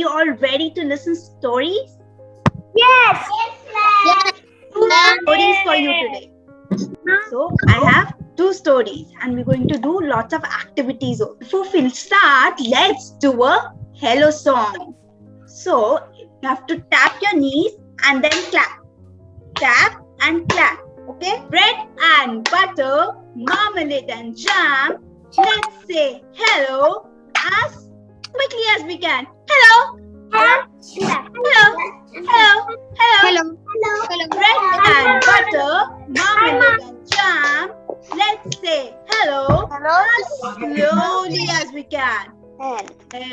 you all ready to listen stories? Yes. Yes, Two stories for you today. So I have two stories and we're going to do lots of activities. Before we start, let's do a hello song. So you have to tap your knees and then clap. Tap and clap. Okay? Bread and butter, marmalade and jam. Let's say hello as quickly as we can. Hello. Hello. Hello. Hello. Hello. Bread and butter, marmalade and jam. Let's say hello as slowly as we can. Hello.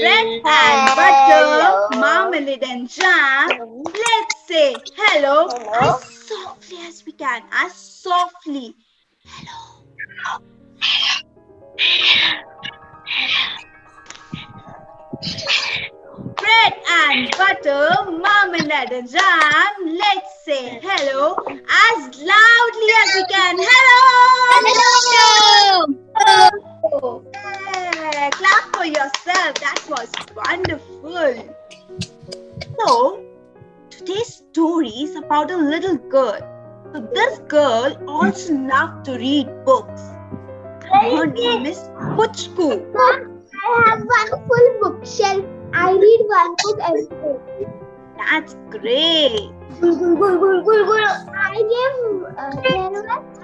Bread and butter, marmalade and jam. Let's say hello as softly as we can. As softly. Hello. Bread and butter, marmalade and jam. Let's say hello as loudly as we can. Hello! Hello! Yeah, clap for yourself. That was wonderful. So, today's story is about a little girl. So, this girl also loved to read books. And her name is Puchku. I have one full bookshelf. I read one book every day. That's great.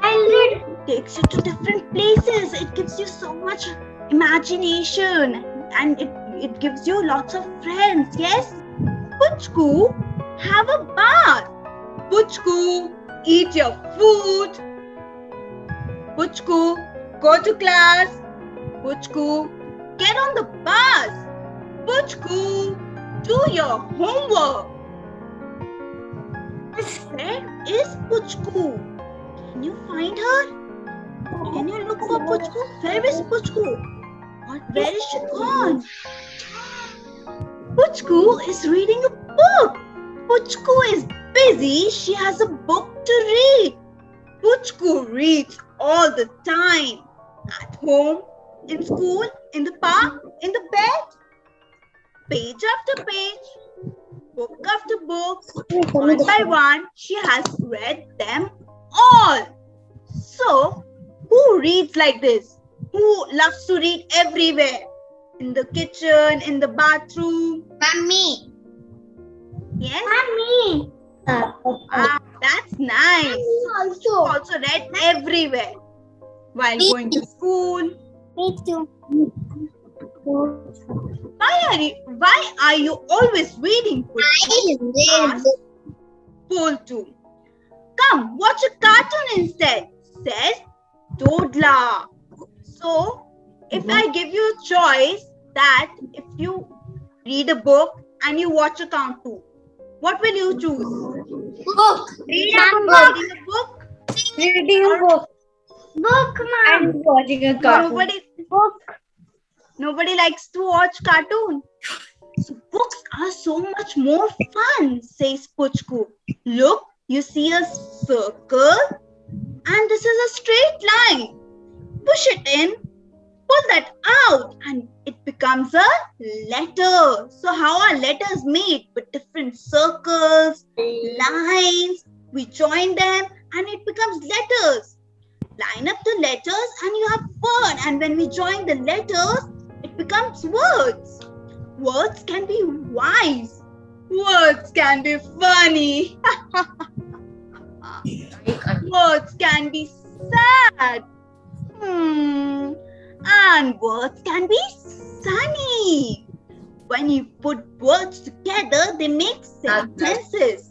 I read. Takes you to different places. It gives you so much imagination and it gives you lots of friends. Yes? Puchku, have a bath. Puchku, eat your food. Puchku, go to class. Puchku, get on the bus. Puchku, do your homework. Where is Puchku? Can you find her? Can you look for Puchku? Where is Puchku? Where is she gone? Puchku is reading a book. Puchku is busy. She has a book to read. Puchku reads all the time. At home, in school, in the park, in the bed. Page after page, book after book, one by one, she has read them all. So, who reads like this? Who loves to read everywhere? In the kitchen, in the bathroom? Mommy. Yes? Mommy. Ah, that's nice. She also read everywhere. While going to school. Me too. Why are you always reading? Asked Poltu. Come, watch a cartoon instead, says Dodla. So, if I give you a choice that if you read a book and you watch a cartoon, what will you choose? Book. Reading a book? Reading a book. Book, ma'am. And watching a cartoon. Nobody likes to watch cartoon. So books are so much more fun, says Puchku. Look, you see a circle and this is a straight line. Push it in, pull that out and it becomes a letter. So how are letters made? With different circles, lines, we join them and it becomes letters. Line up the letters and you have word, and when we join the letters, it becomes words. Words can be wise. Words can be funny. Words can be sad. And words can be sunny. When you put words together, they make sentences.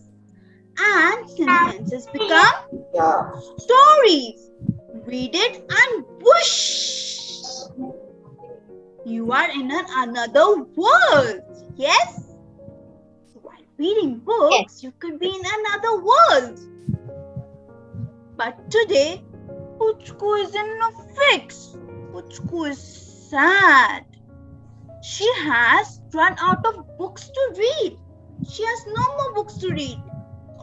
And sentences become stories. Read it and whoosh! You are in another world. Yes? So while reading books, you could be in another world. But today, Puchku is in a fix. Puchku is sad. She has run out of books to read. She has no more books to read.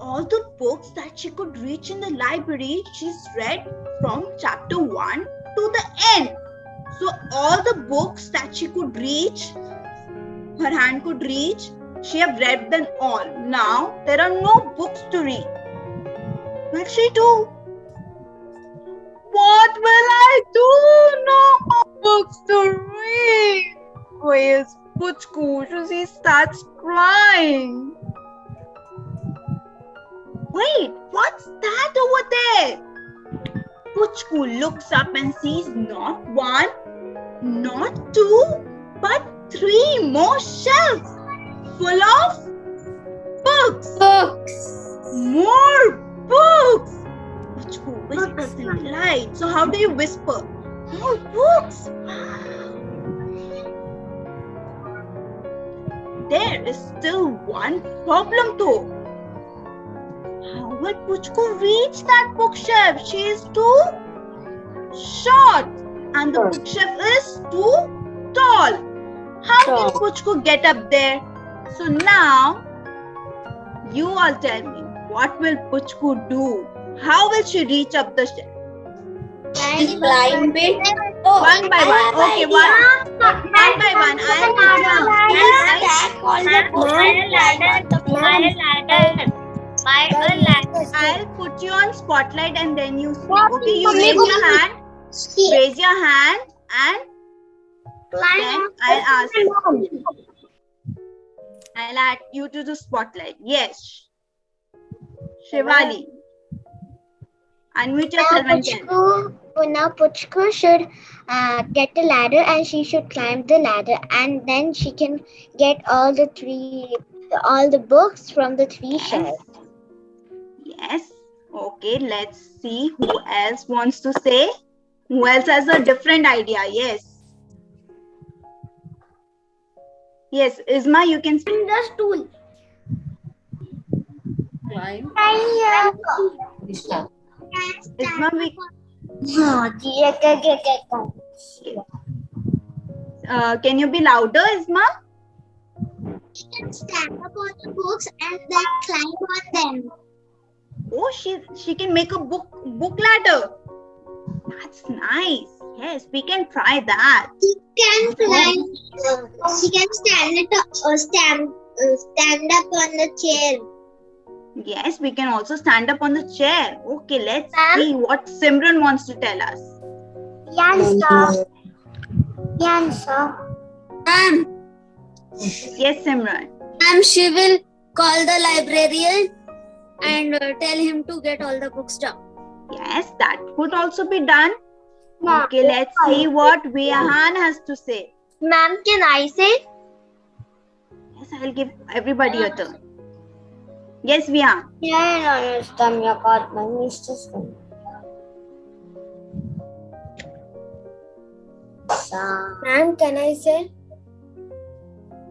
all the books that she could reach in the library, she's read from chapter 1 to the end. So all the books that she could reach, her hand could reach, she have read them all. Now there are no books to read. What will she do? What will I do? No more books to read. Where's Puchku? She starts crying. Wait, what's that over there? Puchku looks up and sees not one, not two, but 3 more shelves full of books. More books. Puchku whispers in delight. So how do you whisper? More books. There is still one problem though. How will Puchku reach that bookshelf? She is too short and the bookshelf is too tall. How can Puchku get up there? So now, you all tell me, what will Puchku do? How will she reach up the shelf? Climb it. One by one. Okay, one by one. I'll put you on spotlight and then you speak. Okay, you raise your hand. Raise your hand and then I'll ask you. I'll add you to the spotlight. Yes. Shivali. Unmute yourself and tell. Now Puchku should get a ladder and she should climb the ladder and then she can get all the books from the 3 shelves. Yes. Okay, let's see who else wants to say. Who else has a different idea? Yes. Yes, Isma, you can speak. The stool. Climb. Isma, can you be louder, Isma? She can stand up on the books and then climb on them. Oh, she can make a book ladder. That's nice. Yes, we can try that. She can climb. She can stand up on the chair. Yes, we can also stand up on the chair. Okay, let's see what Simran wants to tell us. Ma'am. Yes, Simran. Ma'am, she will call the librarian and tell him to get all the books down. Yes, that could also be done. Okay, let's see what Vihan has to say. Ma'am, can I say? Yes, I'll give everybody a turn. Yes, Vihan. Ma'am, can I say?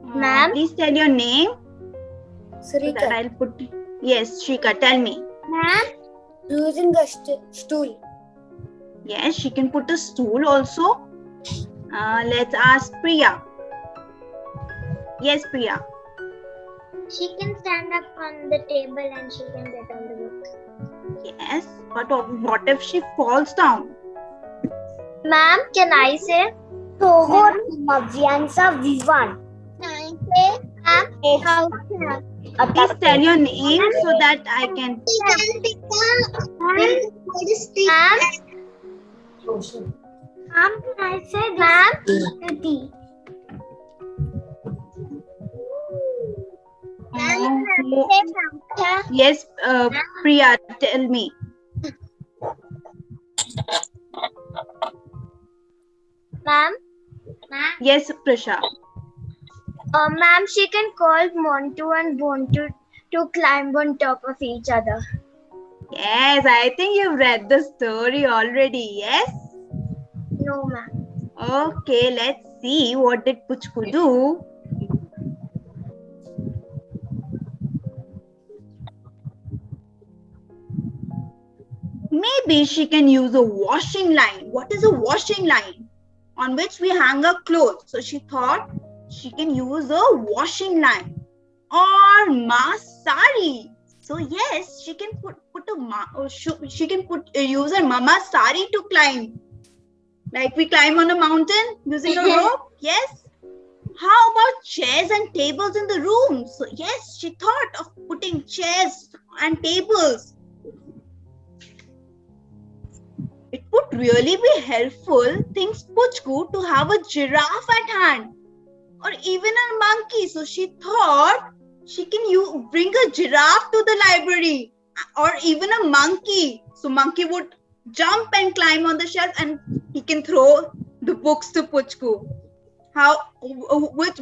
Ma'am? Please tell your name. So that Srika. I'll put. Yes, Shrika, tell me. Ma'am? Using the stool. Yes, she can put a stool also. Let's ask Priya. Yes, Priya. She can stand up on the table and she can get all the books. Yes, but what if she falls down? Ma'am, can I say? Togo Mavyansa Vivan. Can I say? Ma'am, Please tell your name so that I can. Ma'am, can I say? Ma'am, Yes, Priya, tell me. Ma'am? Yes, Prisha. Ma'am, she can call Montu and Bontu to climb on top of each other. Yes, I think you've read the story already. Yes? No, ma'am. Okay, let's see. What did Puchku do? Maybe she can use a washing line. What is a washing line? On which we hang our clothes. So she thought she can use a washing line. Or ma sari. So yes, she can she can use her mama's sari to climb. Like we climb on a mountain using a rope. Yes. How about chairs and tables in the room? So yes, she thought of putting chairs and tables. It would really be helpful, thinks Puchku, to have a giraffe at hand or even a monkey. So she thought she can bring a giraffe to the library or even a monkey. So monkey would jump and climb on the shelf and he can throw the books to Puchku.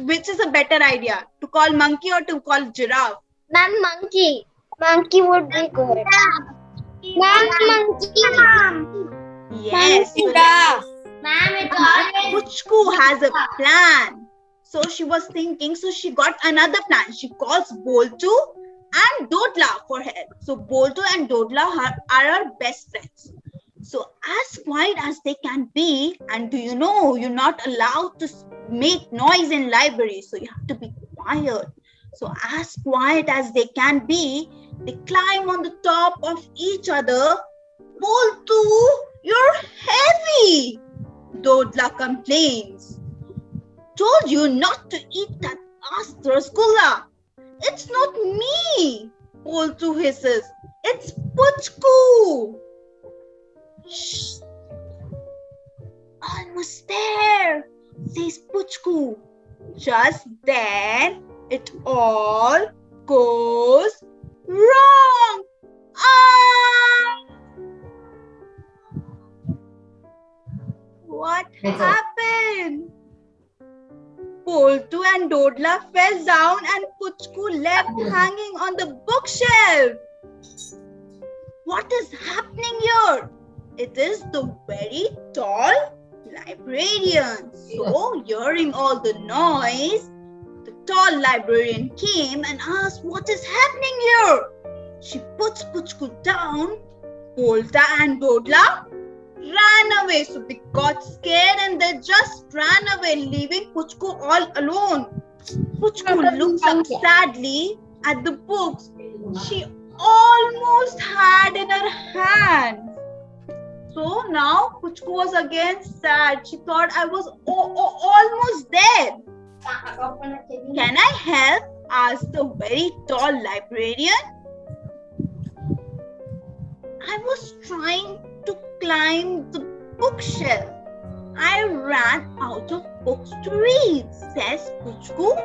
Which is a better idea? To call monkey or to call giraffe? Ma'am, monkey. Monkey would be good. Ma'am, monkey. Yes. Ma'am, Puchku has a plan. So she was thinking, so she got another plan. She calls Boltu and Dodla for help. So Boltu and Dodla are our best friends. So as quiet as they can be, and do you know, you're not allowed to make noise in library, so you have to be quiet. So as quiet as they can be, they climb on the top of each other. Boltu, you're heavy, Dodla complains. Told you not to eat that last rasgulla. It's not me, Boltu hisses. It's Puchku. Shh. Almost there, says Puchku. Just then, it all goes wrong. Ah! What happened? Boltu and Dodla fell down and Puchku left hanging on the bookshelf. What is happening here? It is the very tall librarian. So, hearing all the noise, the tall librarian came and asked, what is happening here? She puts Puchku down. Bolta and Dodla ran away. So they got scared and they just ran away, leaving Puchku all alone. Puchku looks up sadly at the books she almost had in her hand. So now Puchku was again sad. She thought, I was almost there. Can I help? Asked the very tall librarian. I was trying to climb the bookshelf. I ran out of books to read, says Puchku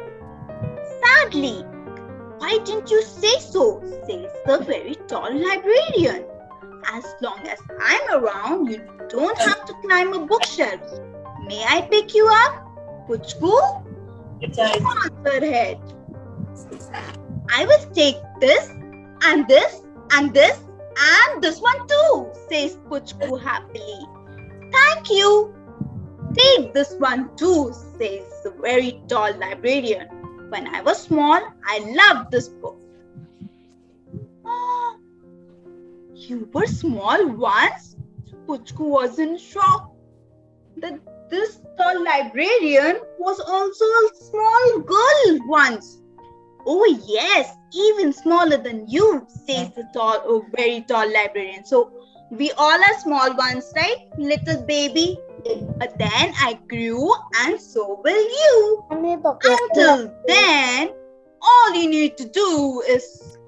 sadly. Why didn't you say so? Says the very tall librarian. As long as I'm around, you don't have to climb a bookshelf. May I pick you up? Puchku answered head. I will take this and this and this and this one too, says Puchku happily. Thank you. Take this one too, says the very tall librarian. When I was small, I loved this book. Oh, you were small once? Puchku was in shock that this tall librarian was also a small girl once. Oh yes, even smaller than you, says the very tall librarian. So we all are small ones, right? Little baby. But then I grew and so will you. Until then, all you need to do is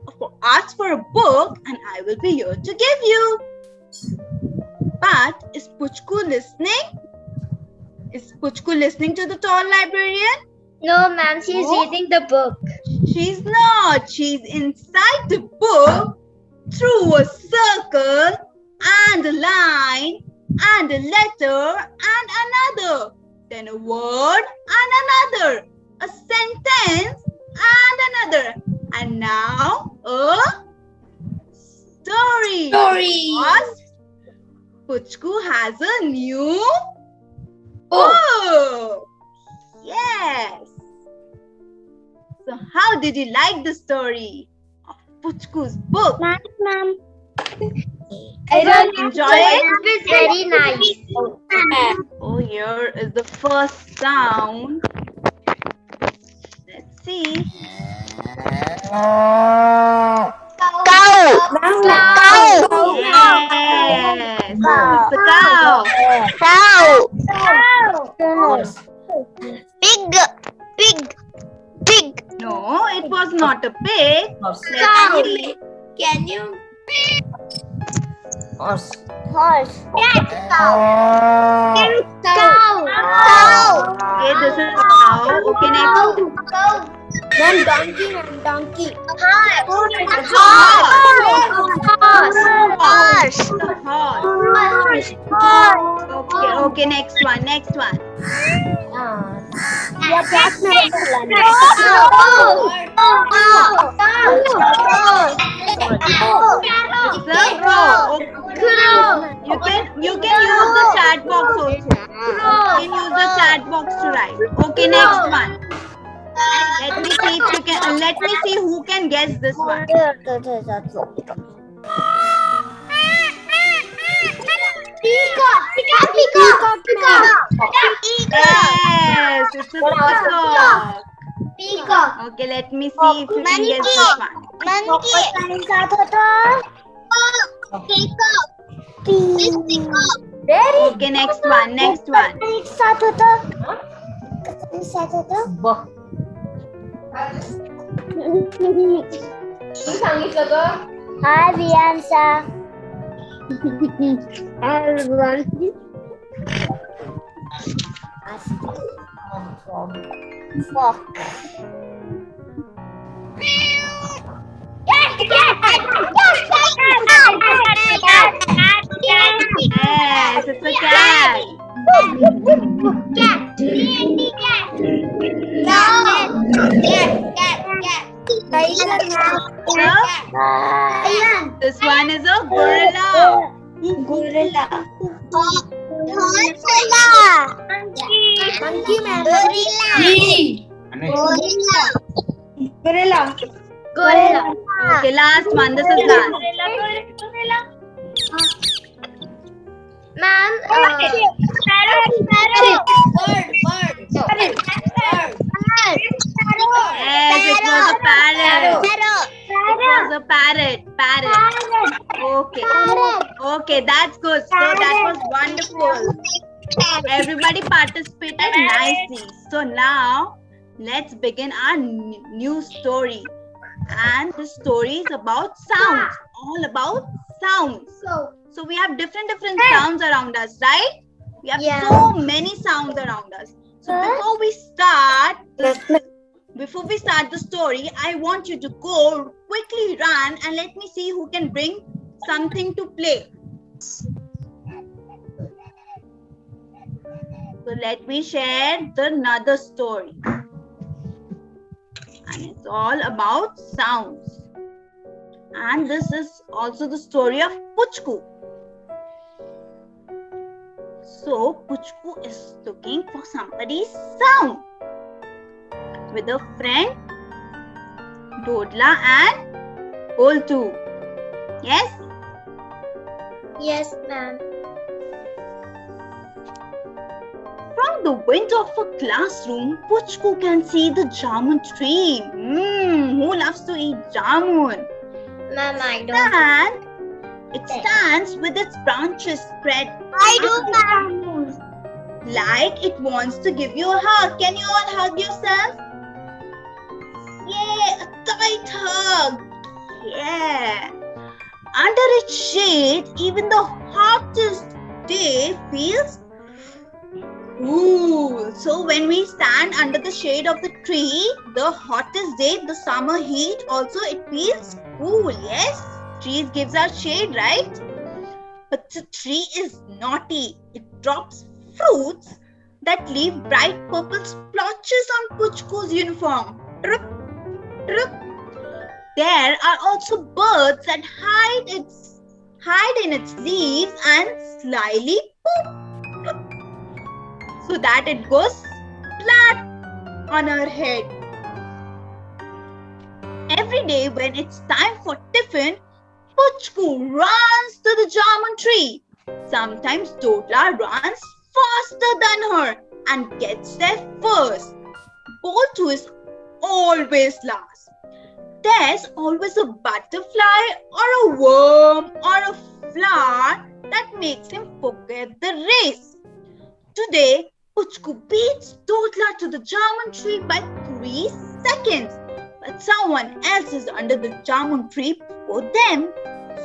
ask for a book and I will be here to give you. But is Puchku listening? Is Puchku listening to the tall librarian? No, ma'am, she's reading the book. She's not. She's inside the book through a circle and a line and a letter and another. Then a word and another. A sentence and another. And now a story. Because Puchku has a new book. Yes. So how did you like the story of Puchku's book? Nice, ma'am. I don't enjoy it. It was very nice. Oh, here is the first sound. Let's see. Cow. It's a cow. Horse. Pig. No, it was not a pig. Can you? Horse. Cow. Okay, this is cow. Okay, next. Donkey. Horse. Okay, next one. It's a crow. You can use the chat box also. You can use the chat box to write. Okay, next one. Let me see if you can. Let me see who can guess this one. Yes, it's a peacock. Okay, let me see if you can guess this one. Okay, next one. Hi, Viansa. Yes, it's a cat. This one is a gorilla. Okay, last one. This is last. Ma'am, Yes, it was a parrot. It was a parrot. Okay, that's good. So that was wonderful. Everybody participated nicely. So now let's begin our new story. And the story is about sounds. All about sounds. So we have different sounds around us, right? We have so many sounds around us. So before we start the story, I want you to go quickly run and let me see who can bring something to play. So let me share another story. And it's all about sounds. And this is also the story of Puchku. So Puchku is looking for somebody's sound with a friend, Dodla and Boltu. Yes? yes, ma'am. From the window of a classroom, Puchku can see the jamun tree. Who loves to eat jamun? Ma'am, I don't. It stands with its branches spread. I do, ma'am. Like it wants to give you a hug. Can you all hug yourself? Yay, a tight hug. Yeah. Under its shade, even the hottest day feels cool. So when we stand under the shade of the tree, the hottest day, the summer heat, also it feels cool. Yes, trees gives us shade, right? But the tree is naughty. It drops fruits that leave bright purple splotches on Puchku's uniform. Trup, trup. There are also birds that hide in its leaves and slyly poop, so that it goes flat on her head. Every day when it's time for tiffin, Puchku runs to the jamun tree. Sometimes Dodla runs faster than her and gets there first. Boltu is always last. There's always a butterfly or a worm or a flower that makes him forget the race. Today, Puchku beats Dodla to the jamun tree by 3 seconds. But someone else is under the jamun tree before them.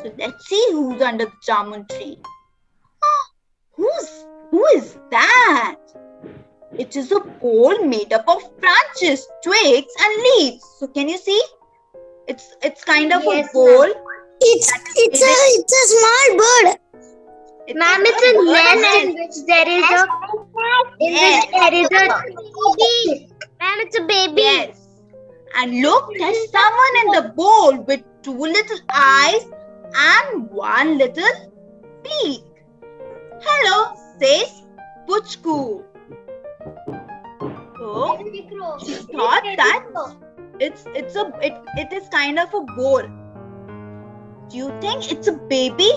So let's see who's under the jamun tree. Who is that? It is a bowl made up of branches, twigs and leaves. So can you see? It's kind of a bowl. It's a small bird. Ma'am, it's a nest in which there is a baby. Ma'am, it's a baby. Yes. And look, there's someone in the bowl with 2 little eyes and 1 little beak. Hello, says Puchku. So she thought that it is kind of a bowl. Do you think it's a baby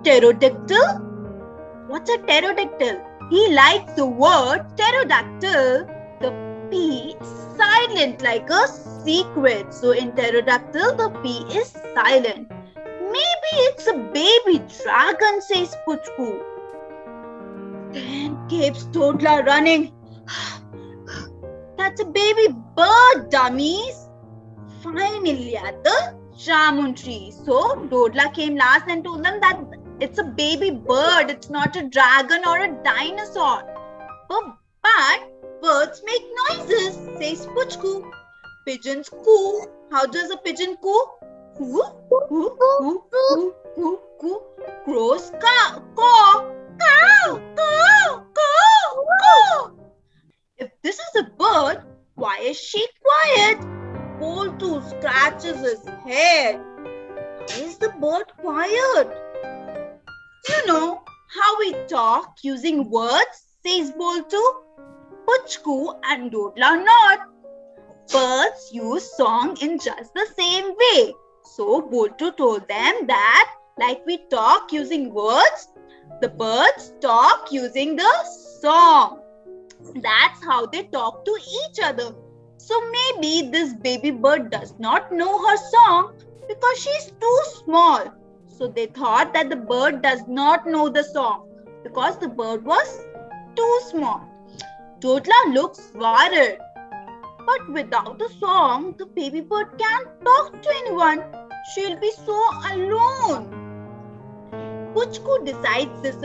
pterodactyl? What's a pterodactyl? He likes the word pterodactyl. The P is silent like a secret. So in pterodactyl, the P is silent. Maybe it's a baby dragon, says Puchku. Then keeps Dodla running. That's a baby bird, dummies. Finally at the jamun tree. So Dodla came last and told them that it's a baby bird. It's not a dragon or a dinosaur. But birds make noises, says Puchku. Pigeons coo. How does a pigeon coo? Coo, coo, coo, coo, coo, coo. Crows caw. Cow, cow, cow, cow. If this is a bird, why is she quiet? Boltu scratches his head. Why is the bird quiet? You know how we talk using words, says Boltu. Puchku and Dodla nod. Birds use song in just the same way. So Boltu told them that like we talk using words, the birds talk using the song. That's how they talk to each other. So maybe this baby bird does not know her song because she's too small. So they thought that the bird does not know the song because the bird was too small. Dodla looks worried. But without a song, the baby bird can't talk to anyone. She'll be so alone. Puchku decides this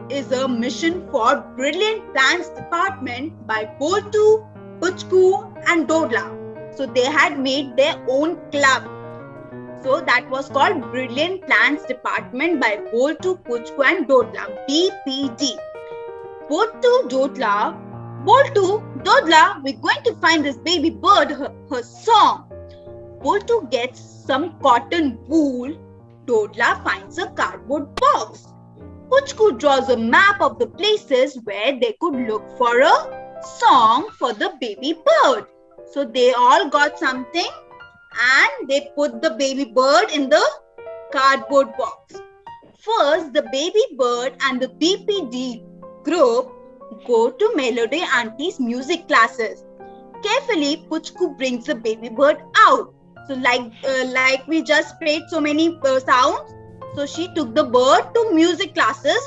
is a mission for Brilliant Plans Department by Boltu, Puchku and Dodla. So they had made their own club. So that was called Brilliant Plans Department by Boltu, Puchku and Dodla, BPD. Boltu, Dodla, we're going to find this baby bird, her song. Boltu gets some cotton wool. Dodla finds a cardboard box. Puchku draws a map of the places where they could look for a song for the baby bird. So they all got something and they put the baby bird in the cardboard box. First, the baby bird and the BPD group go to Melody Auntie's music classes. Carefully, Puchku brings the baby bird out. So like we just played so many sounds, so she took the bird to music classes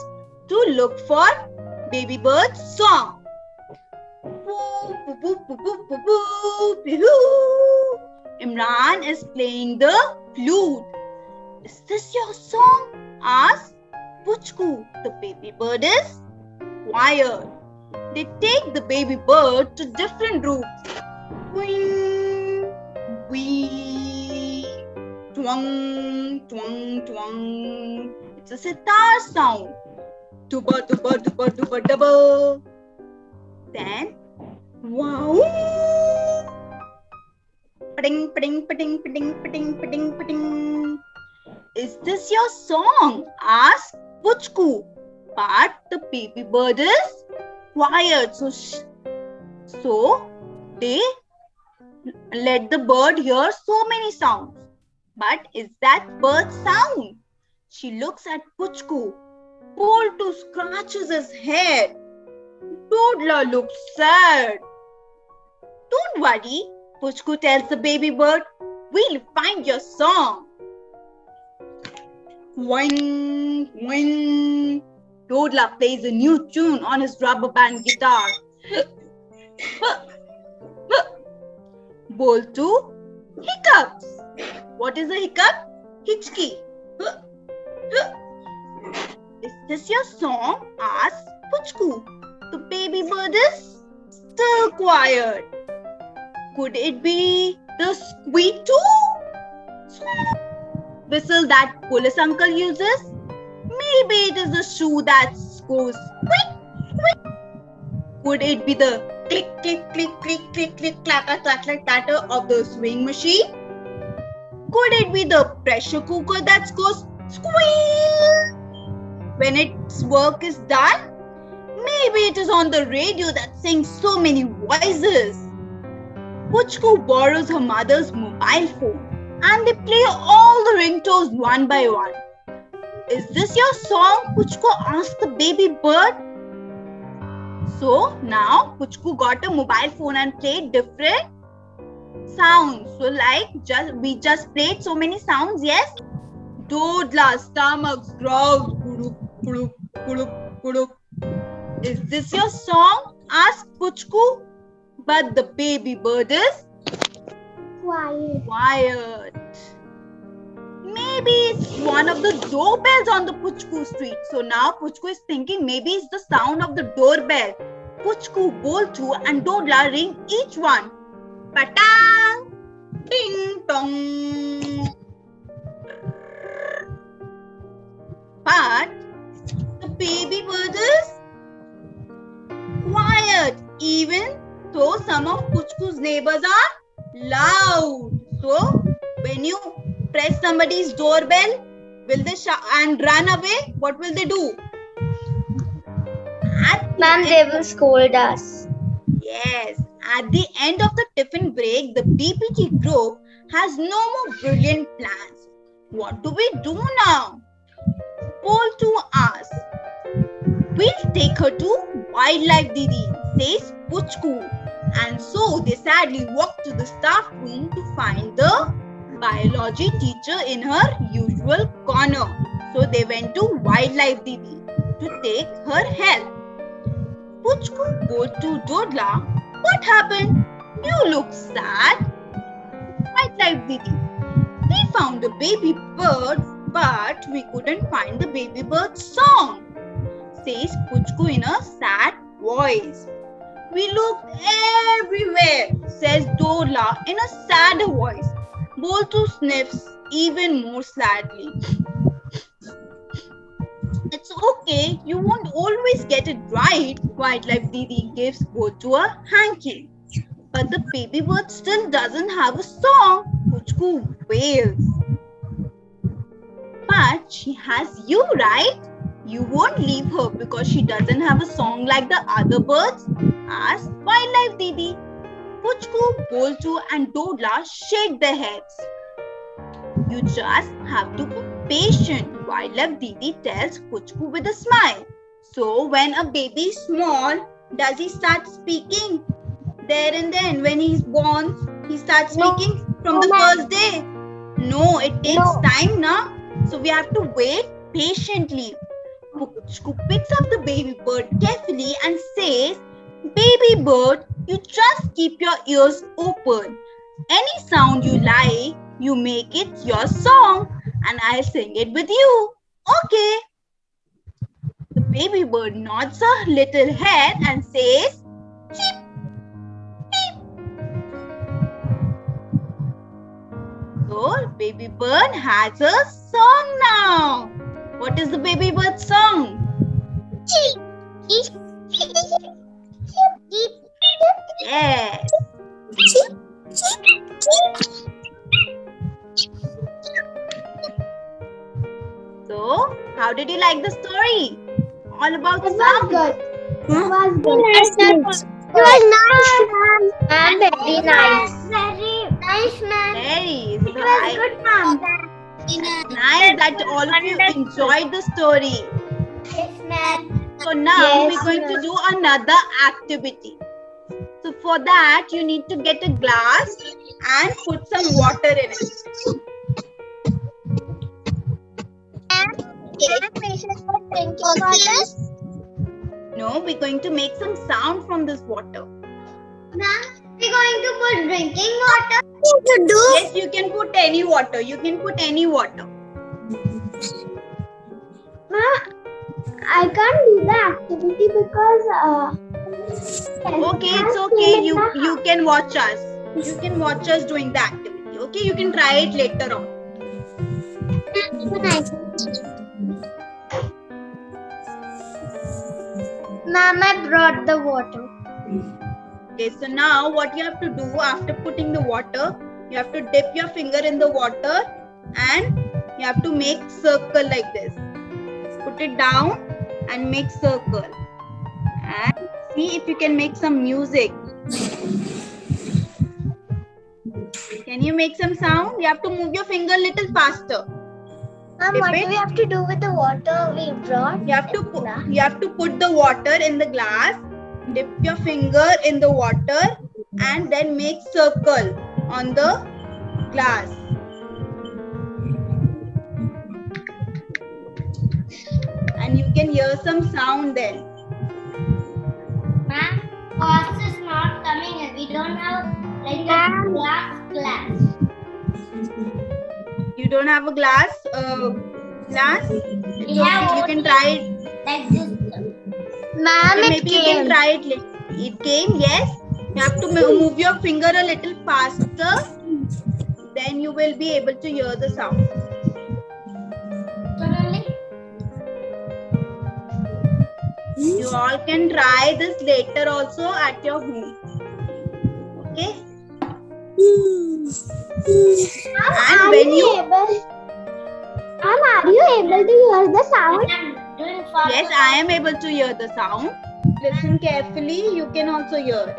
to look for baby bird's song. Imran is playing the flute. Is this your song? Asked Puchku. The baby bird is quiet. They take the baby bird to different rooms. Wing, wee, twang, twang, twang. It's a sitar sound. Duba, duba, duba, duba, duba. Then, wow. Pading, pading, pading, pading, pading, pading, pading. Is this your song? Asked Puchku. But the baby bird is quiet. So they let the bird hear so many sounds. But is that bird's sound? She looks at Puchku. Boltu scratches his head. Dodla looks sad. Don't worry, Puchku tells the baby bird. we'll find your song. Wing, wing. Dodla plays a new tune on his rubber band guitar. Boltu hiccups. What is a hiccup? Hitchki. Is this your song? Asks Puchku. The baby bird is still quiet. Could it be the squeak whistle that police uncle uses? Maybe it is the shoe that goes squeak, squeak. Could it be the click, click, click, click, click, click, clatter, clatter, clatter of the swing machine? Could it be the pressure cooker that goes squeal when its work is done? Maybe it is on the radio that sings so many voices. Puchku borrows her mother's mobile phone and they play all the ringtones one by one. Is this your song? Puchku asked the baby bird. So now Puchku got a mobile phone and played different sounds. So we just played so many sounds, yes? Dodla's stomach growls. Kudup, kudup, kudup. Is this your song? Asked Puchku. But the baby bird is quiet. Maybe it's one of the doorbells on the Puchku street. So now Puchku is thinking maybe it's the sound of the doorbell. Puchku, Boltu and Dodla ring each one. Patang! Ding dong! But the baby bird is quiet, even though some of Puchku's neighbors are loud. So when you press somebody's doorbell, will they and run away? What will they do? Ma'am, they will scold us. Yes. At the end of the tiffin break, the BPT group has no more brilliant plans. What do we do now? Boltu asks. We'll take her to Wildlife Didi, says Puchku. And so they sadly walked to the staff room to find the biology teacher in her usual corner. So they went to Wildlife Didi to take her help. Puchku goes to Dodla. What happened? You look sad. Wildlife Didi. We found a baby bird, but we couldn't find the baby bird's song, says Puchku in a sad voice. We looked everywhere, says Dodla in a sadder voice. Boltu sniffs even more sadly. It's okay, you won't always get it right. Wildlife Didi gives Boltu a hanky. But the baby bird still doesn't have a song. Puchku wails. But she has you, right? You won't leave her because she doesn't have a song like the other birds? Asks Wildlife Didi. Puchku, Boltu and Dodla shake their heads. You just have to be patient, Wildlife Didi tells Puchku with a smile. So when a baby is small, does he start speaking? There and then when he's born, he starts speaking from the first day? No, it takes time now. So we have to wait patiently. Puchku picks up the baby bird carefully and says, Baby bird, you just keep your ears open. Any sound you like, you make it your song and I'll sing it with you. Okay. The baby bird nods her little head and says, Cheep, cheep. So, baby bird has a song now. What is the baby bird song? Cheep, cheep, cheep, cheep. Yes. Cheep, cheep, cheep. So, how did you like the story? All about It was sound. good. It was good. It was nice, ma'am. Very nice. Very nice, ma'am. Very. It was good, ma'am. Nice that all of you enjoyed the story. Yes, ma'am. So now Yes, we're going to ma'am. do another activity. So for that, you need to get a glass and put some water in it. We should put drinking water. No, we're going to make some sound from this water. Ma'am, we're going to put drinking water. Yes, you can put any water. You can put any water. Ma'am, I can't do the activity because Okay, it's okay. You can watch us. You can watch us doing the activity. Okay, you can try it later on. Ma'am, I brought the water. Okay, so now what you have to do after putting the water, you have to dip your finger in the water and you have to make circle like this. Put it down and make circle. And see if you can make some music. Can you make some sound? You have to move your finger a little faster. Ma'am, what do we have to do with the water we brought? You have to put the water in the glass, dip your finger in the water and then make circle on the glass. And you can hear some sound then. Ma'am, cost is not coming. We don't have like a glass. You don't have a glass? Glass? It's okay. You can try it. Like this. Ma'am, it Maybe you can try it later. It came, yes. You have to move your finger a little faster. Then you will be able to hear the sound. You all can try this later also at your home. Okay? And when you... Ma'am, are you able to hear the sound? Yes, I am able to hear the sound. Listen carefully, you can also hear.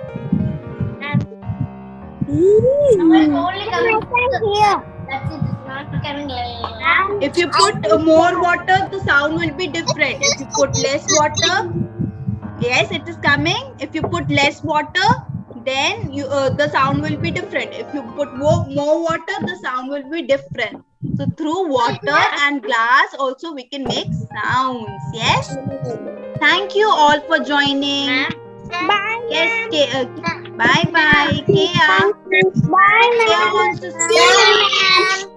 Only coming here. That's it. It's not coming like. If you put more water, the sound will be different. If you put less water, yes, it is coming. If you put less water, then the sound will be different. If you put more water, the sound will be different. So through water and glass also we can make sounds. Yes. Thank you all for joining. Bye. Yes. Bye bye. Kia. Bye. Kia wants to say.